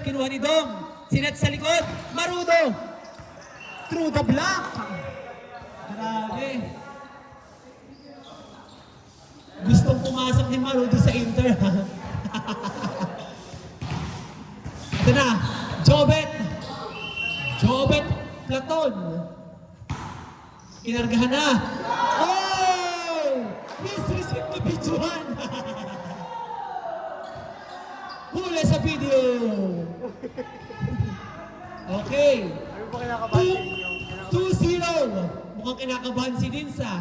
kinuha ni Dom. Sinet sa likod, Marudo. Through the block. Grabe. Gustong pumasok ni Marudo sa Inter. Ito na, Jobet. Jobet Platon. Kinargahan na. Oh! Please receive the videohan. Huli sa video. Okay. Ano po kinakabahan sa inyo? 2-0. Mukhang kinakabahan si Dinsa.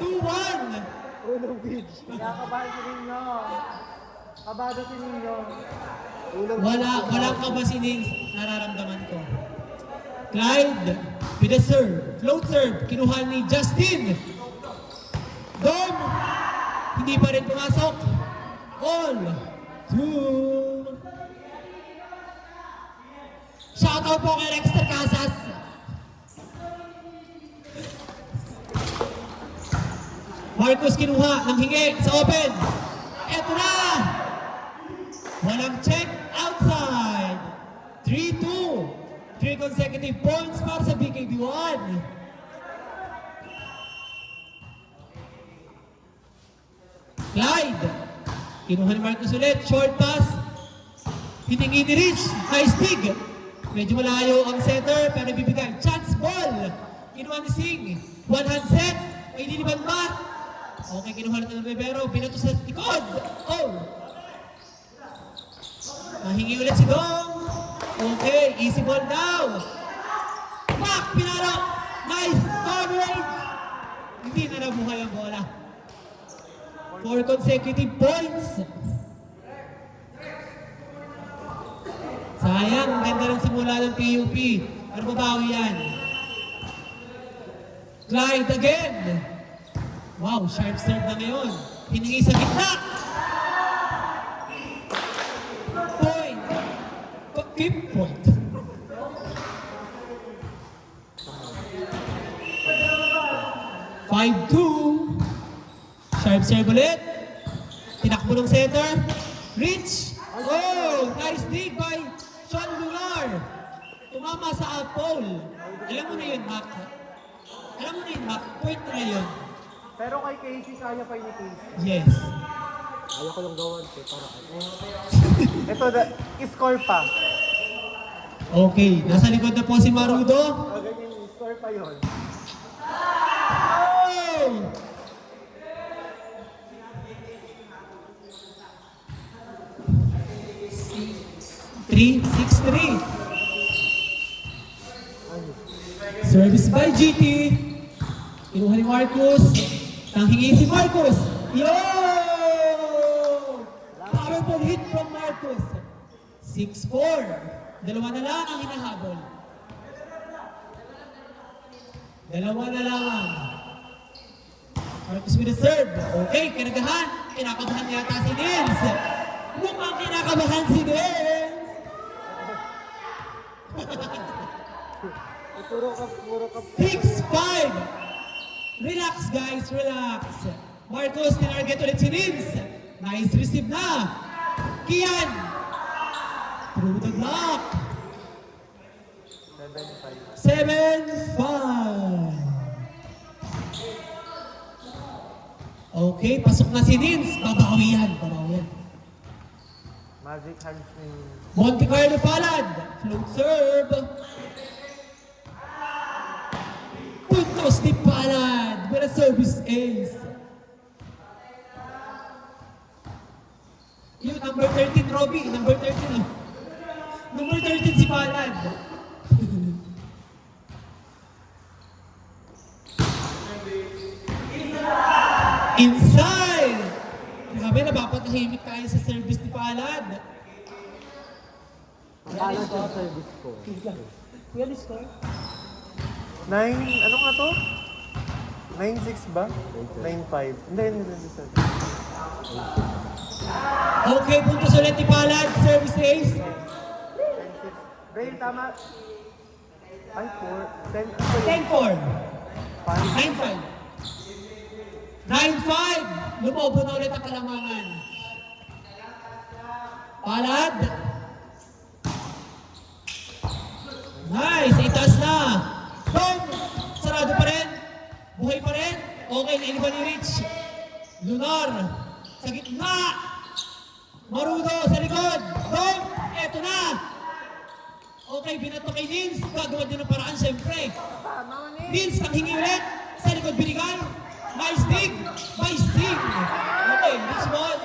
2-1. Unang beach. Kinakabahan sa inyo. Kabado sa inyo. Walang kaba si Dins. Nararamdaman ko. Clyde with a serve. Float serve. Kinuha ni Justin. Dom. Hindi pa rin pumasok. All. 2. Shoutout po kay Rexter Casas. Marcos kinuha ng hingi sa open. Eto na! Walang check outside. 3-2. 3 consecutive points para sa BKB1. Clyde. Kinuha ni Marcos ulit. Short pass. Hiningi ni Rich. Nice dig. Medyo malayo ang center pero bibigay. Chance ball. Kinuha ni Singh. One hand set. May liliban ba? Okay, kinuha natin ng Rivero. Binato sa likod. Oh! Nahingi ulit si Dong. Okay, easy ball daw. Pak! Pinaro! Nice coverage! Hindi na nabuhay ang bola. 4 consecutive points. Sayang, ganda ng simula ng PUP. Ano babawi yan? Clyde again. Wow, sharp serve na ngayon. Hiningi sa gitna. Point. Keep point. (5-2). Sharp serve ulit. Tinakbo ng center. Rich. Oh, nice dig by Sean Lunar. Tumama sa pole. Alam mo na yun, Mac. Alam mo na yun, Mac. Point na yun. Pero kay Casey, kaya pa ni Casey. Yes. Ayaw ko lang gawan ko para ito, score pa. Okay, nasa likod na po si Marudo. Ganyan, score pa yun. Oh! Three, 6-3. Service by GT. Kinuha ni Marcos. Nanghingi si Marcos. Yo! Powerful hit from Marcos. 6-4. Dalawa na lang ang hinahabol. Dalawa na lang. Marcos with the serve. Okay, kinagahan. Kinakabahan yata si Nils. Mukhang kinakabahan si Nils. Puro ka. 6-5. Relax guys, relax. Marcos, tinarget ulit si Nils. Nice receive na. Kian. Through the block. 7-5. Okay, pasok na si Nils. Babawi yan. Magic hands ni... Monte Carlo Palad. Float serve. Puntos ni Palad with a service ace. Yung number 13, Robby. Number 13. Number 13 si Palad. Inside! Grabe, napapatahimik tayo sa service ni Palad. Akala ko ang service ko. Kuya, score? 9, ano nga to? 9-6 ba? 9-5. Hindi. Okay, puntos ulit ni Palad. Service ace. 10-6. Braille, tama. Ay, 4. 10-4. 5. 9-5. 9-5. Lumobo na ulit ang kalamangan. Palad. Nice, itas na. Dong, sarado pa rin. Buhay pa rin. Okay, nailiba ni Rich. Lunar, sa gitna. Marudo sa likod. Dong, eto na. Okay, binato kay Nins. Gagawa din ng paraan, syempre. Nins, ang hingi ulit. Sa likod binigay. Nice dig. Nice dig. Okay, Richmond.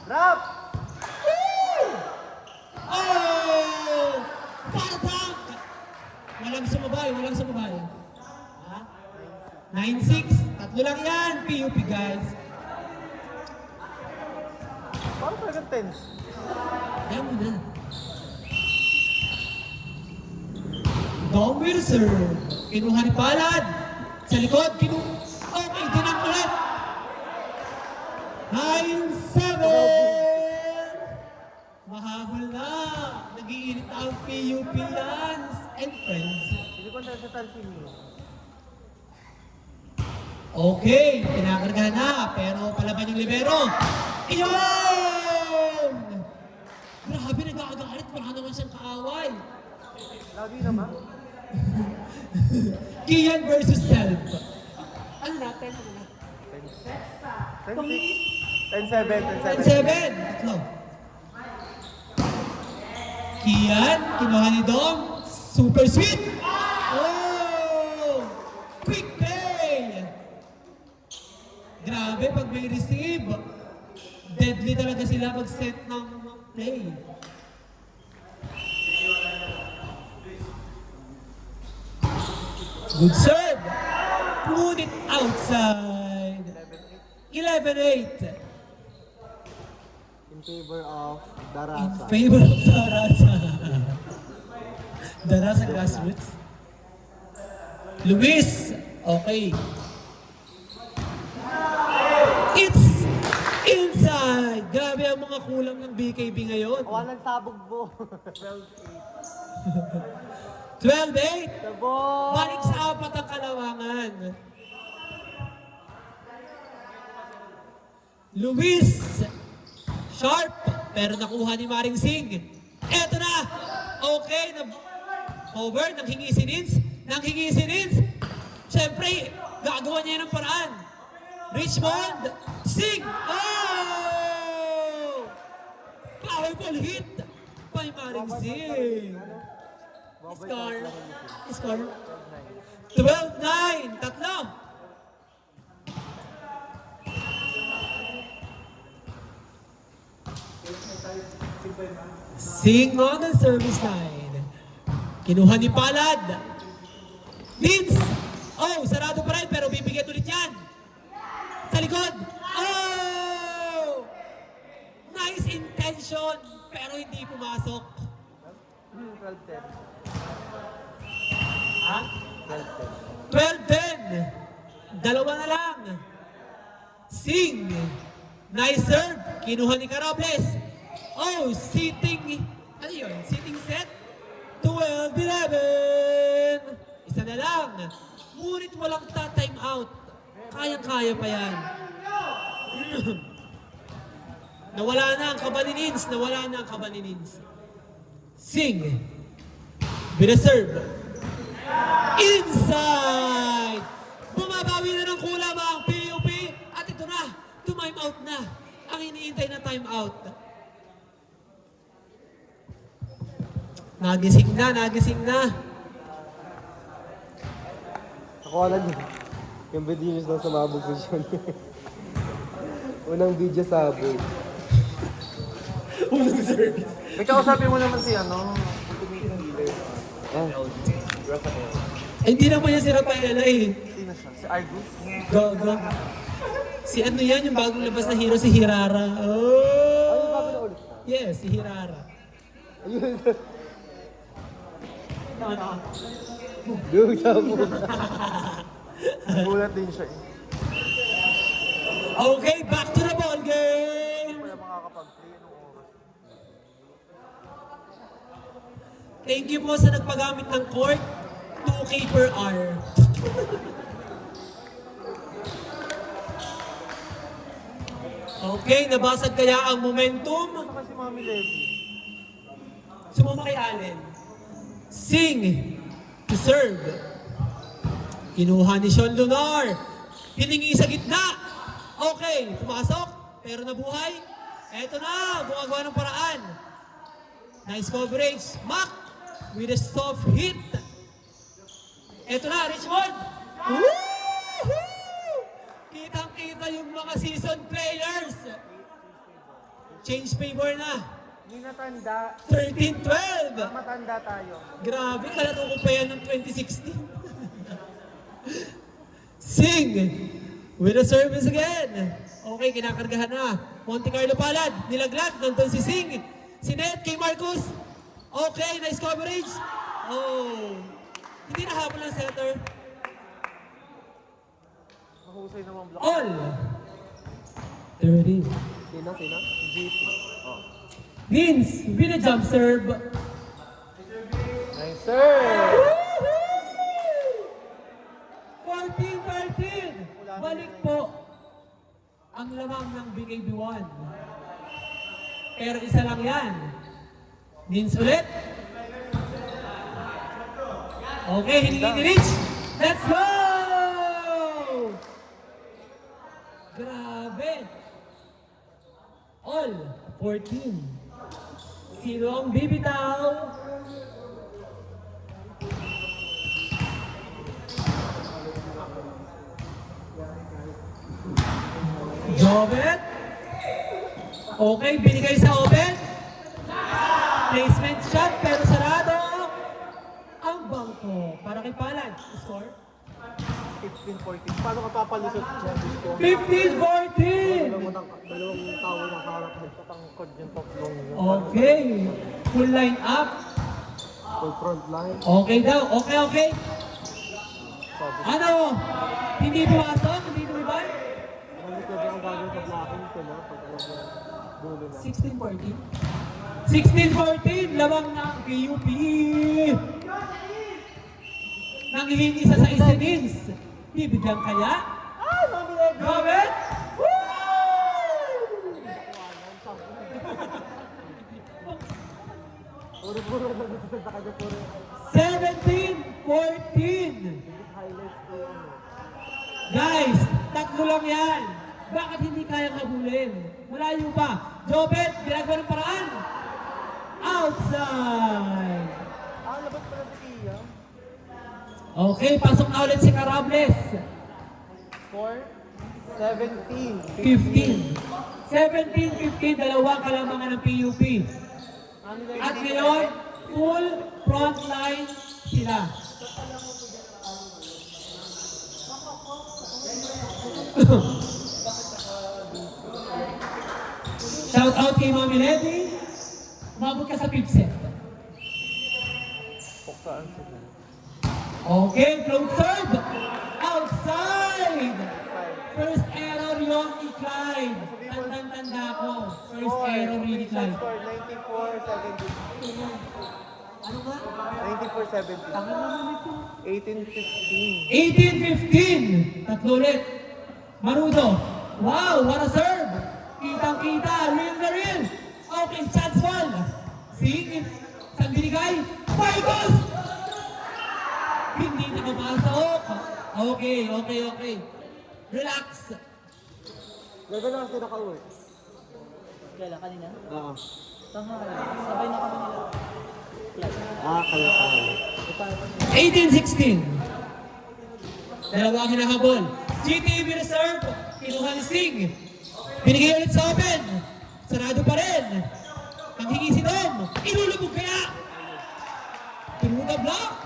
Drop! Oh! Parak! Walang sumabay, walang sumabay. Ha? 9-6. Tatlo lang yan. PUP, guys. Parang talagang tense. Ayan mo na. Dom will serve. Kinuha ni Palad. Sa likod, okay, dinang ulit. 9-7. Mahabol na. Nag-iinit ang PUP Lance and friends. Hindi ko na sa tansin mo. Okay, kinakargahan na, pero palaban yung libero. Iyon! Grabe, nag-aagalit. Wala naman siyang kaaway. Lagi naman. Kian versus Self. Ano na? 10 ano na? 10-6. 10-7. 10-7. Tatlo. Kian, kinuha ni Dom. Super sweet. Oh! Quick pay. Grabe, pag may receive, deadly talaga sila mag-set ng play. Good serve. Put it outside. 11-8. In favor of In Darasa. favor of Darasa. Darasa grassroots. Luis. Okay. It's inside. Grabe ang mga kulang ng BKB ngayon. Walang sabog po. 12-8. 12-8. The ball. Balik sa apat ang kalawangan. Luis. Sharp. Pero nakuha ni Maring Singh. Eto na. Okay. Over. Nanghingi si Nins. Nanghingi si Nins. Siyempre, gagawa niya ng paraan. Richmond. Singh. Oh! Powerful hit by Maring Singh. Score. Score. 12-9. Tatlo. Sing on the service line. Kinuha ni Palad. Nins. Oh, sarado pa rin pero bibigyan ulit yan. Sa likod. Oh! Nice intention pero hindi pumasok. 12-10. Ha? 12-10. 12-10. Dalawa na lang. Sing. Nice serve. Kinuha ni Carables. Oh, sitting. Ano yun? Sitting set. 12-11. Isa na lang. Ngunit walang time out. Kayang-kaya pa yan. Nawala na ang kaba ni Nins. Nawala na ang kaba ni Nins. Sing. Binaserve. Inside! Bumabawi na ng kulam ang PUP at ito na, time out na. Ang iniintay na time out. Nagising na, nagising na. Nakuha lang yun. Yung video news na sumabog sa siya. Unang video sabog. Unang service. May kausapin mo naman si ano. Ay, hindi naman yan si Rafaela eh. Sino siya? Si Argus? Gaga. Si ano yan, yung bagong labas na hero, si Hirara. Ay, bago na Oh! ulit na. Yes, si Hirara. Ayun. Dude, sabog. Gulat din siya eh. Okay, back to the ball game. Wala makakapag-play anong oras. Thank you po sa nagpagamit ng court. 2K per hour. Okay, nabasag kaya ang momentum. Saka si Mami Levy. Sumama kay Allen. Sing to serve. Kinuha ni Sean Lunar. Hiningi sa gitna. Okay, pumasok. Pero nabuhay. Eto na, gumagawa ng paraan. Nice coverage. Mac with a soft hit. Eto na, Richmond. Woohoo! Kitang-kita yung mga season players. Change favor na. Hindi natanda. 13-12. Matanda tayo. Grabe, kalato ko pa yan ng 2016. Sing with a service again. Okay, kinakargahan na. Monte Carlo palad, nilaglag, nandun si Sing. Si Net kay Marcus. Okay, nice coverage. Oh, hindi nahabol ng center. Mahusay naman block. All. 30. Sino? GP. Oh. Vince with a jump serve. Nice, sir! 14-13. Balik po ang lamang ng BKB1. Pero isa lang yan. Vince ulit. Okay, hiningi ni Rich. Let's go! Grabe. All 14. Sino ang bibitaw? Jobet. Okay, binigay sa open. Placement shot, pero sarado. Ang bangko. Para kay Palad. Score? 15-14. Paano ka papalusot siya? 15-14. Dalawang tao na harap. Nagpatangkod yung tatlong. Okay. Full line up. Full front line. Okay daw. Okay. Sabi. Ano? Hindi pumasok? Hindi tumibay? Hindi ka ba ang gagawin sa blocking sila pag alam mo dulo na. 16-14. 16-14. Lamang ng PUP. Nanghihingi sa Isenins. Bibigyan kaya? Ay, Mami Levy! Robert? Puro-puro na gusto sa kanya. Puro 17-14. highlights ko yun. Guys, tatlo lang yan. Bakit hindi kayang habulin? Malayo pa. Jobet, ginagawa ng paraan. Outside. Labas pala si Kia. Okay, pasok na ulit si Carables. Score? 17. 15. 17-15, dalawang kalamangan ng PUP. Mami Levy. At ngayon, full front line sila. Shout out kay Mami Levy. Umabot ka sa 5th set. Puksaan sila. Okay, close serve. Outside. First error yung Clyde. Tandang-tanda ko. First error ni Clyde. Score 94-17. Ano nga? 94-17. Ang naman ito. 18-15. 18-15. Tatlo ulit. Marudo. Wow, what a serve. Kitang-kita. Real na real. Okay, chance ball. Sing. Saan binigay? Marcos! Hindi nakapasok. Okay. Relax. Gagawin na kasi naka-work. Kailan? Kanina? Oo. Tama ka lang. Sabay na kami nila. Kaya pala. 18-16. Dalawa ang hinahabol. GTV reserve. Kinuha ni Sing. Binigay ulit sa open. Sarado pa rin. Ang hingi si Dom. Inulubog kaya. Through the block.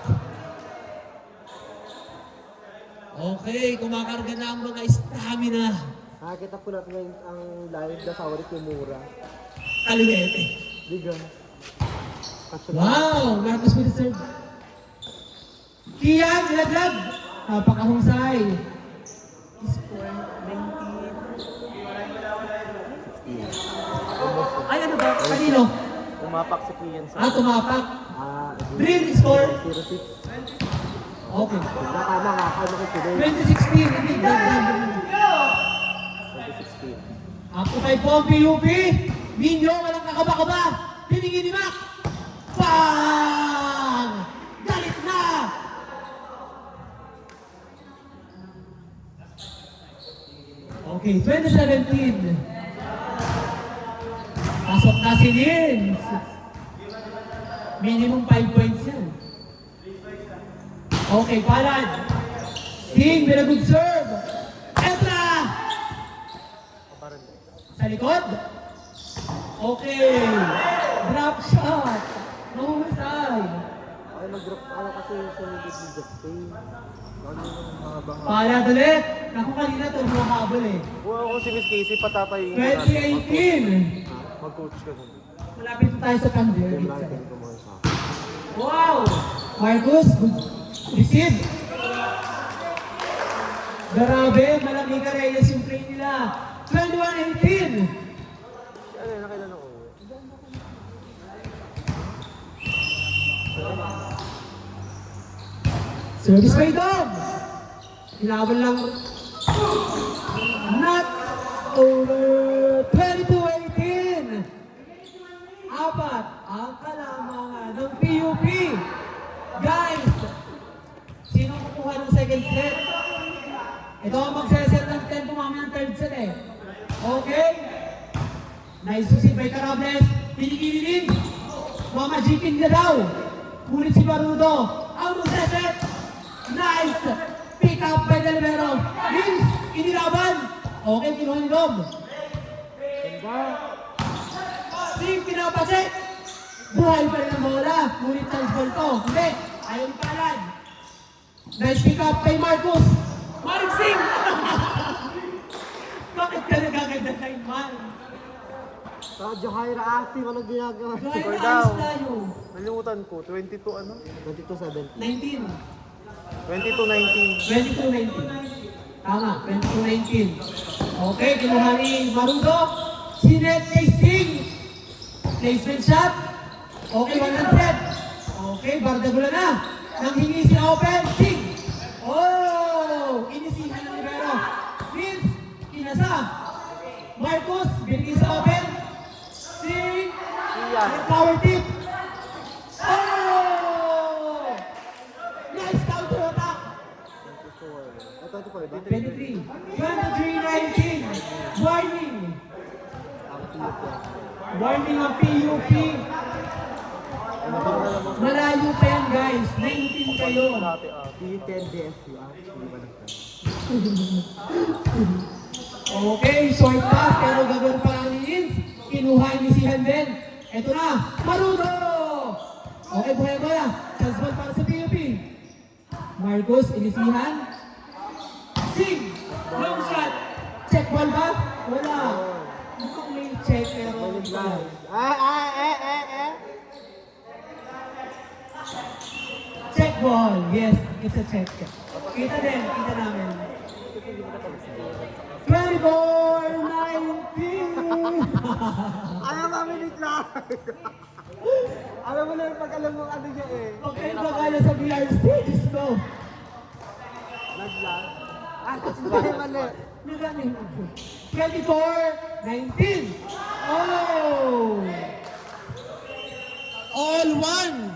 Okay, kumakarga na ang mga stamina. Nakakita po natin ngayon ang live na sa Warik Mura. Kaliwete. Bigan. Wow! Marcus with the serve. Kian, nilaglag. Napakahusay. Score 19. Ay, ano ba? Kanino? Umapak si Kian sa... Tumapak. Drill Drill score. 06. Okay. Tama nga, ano ko today? 2016, hindi dagdag. 2016. Up to 5 po ang PUP. Minyo, walang kakaba-kaba. Piningin ni Mac. Bang! Galit na! Okay, 2017. Pasok na si Nins. Minimum 5 points yan. Okay, Palad. Sting, with a good serve. Etra! Sa likod. Okay. Drop shot. Mahusay. Ay, nag-drop ako kasi sa likod ni Justin. Ano yung mga banga? Palad ulit. Naku, kanina ito habol eh. Kung ako si Miss Casey, patatayin ko 2018. Mag-coach ka nun. Malapit na tayo sa Thunder. Game lang, hindi ko mga sa akin. Wow! Marcus, good receive. Grabe, malamig ka Reyes yung play nila. 21-18. Ano yun, nakilala ko. Service by Dom. Ilaban lang. Not over. 22-18. Apat ang kalamangan ng PUP. Guys, sino kukuha ng second set? Ito ang magseset ng tempo mamaya ng third set eh. Okay? Nice to see by Carables. Pinigilin. Mamajikin niya daw. Ngunit si Barudo ang magseset. Nice! Pick up by Delvero. Vince, inilaban. Okay, kinuha ni Dom. Sing, pinapacheck. Buhay pa rin ang bola. Ngunit chance ball to. Hindi. Ayaw ni Palad. Nice pick up kay Marcus. Mark Sing! Bakit ka nagaganda na yung man? Radyo Jahaira Asim, anong ginagawa? Kahit Score ayos down. tayo. Nalimutan ko, 22 ano? 22-17. 19. 22-19. 22-19. Tama, 22-19. Okay, kinuha ni Marudo. Sinet kay Sting. Placement shot. Okay, 100. Okay, Bardagula na. Nanghingi si Open. Sting. Oh! Inisihan ng libero. Vince, kinasa. Marcos, binigay sa Open. Sting. Iyan. Power tip. Oh! Nice counter attack. 24. 23. 23-19. Warning. Ang tiyot yan. Warning ang PUP. Ano ba na naman? Malayo pa yan guys. 19 kayo. Dati, P10 DSU, actually, ba nagtayo? Okay, short pass pero gagawin pa lang ni Nins. Kinuha ni si Handen. Eto na, Marudo! Okay, buhay bola. Chance ball para sa PUP. Marcos, inisihan. Sing! Long shot! Check ball ba? Wala. Mukhang may check pero wala. Check ball. Yes, it's a check. Kita din, kita namin. 24-19. Ayaw kami ni Clark! Alam mo na yung pag alam mo ano niya eh. Okay, bagala sa VR stage ko. Naglag. Hindi mali. Nagaling. 24-19. Oh! All one.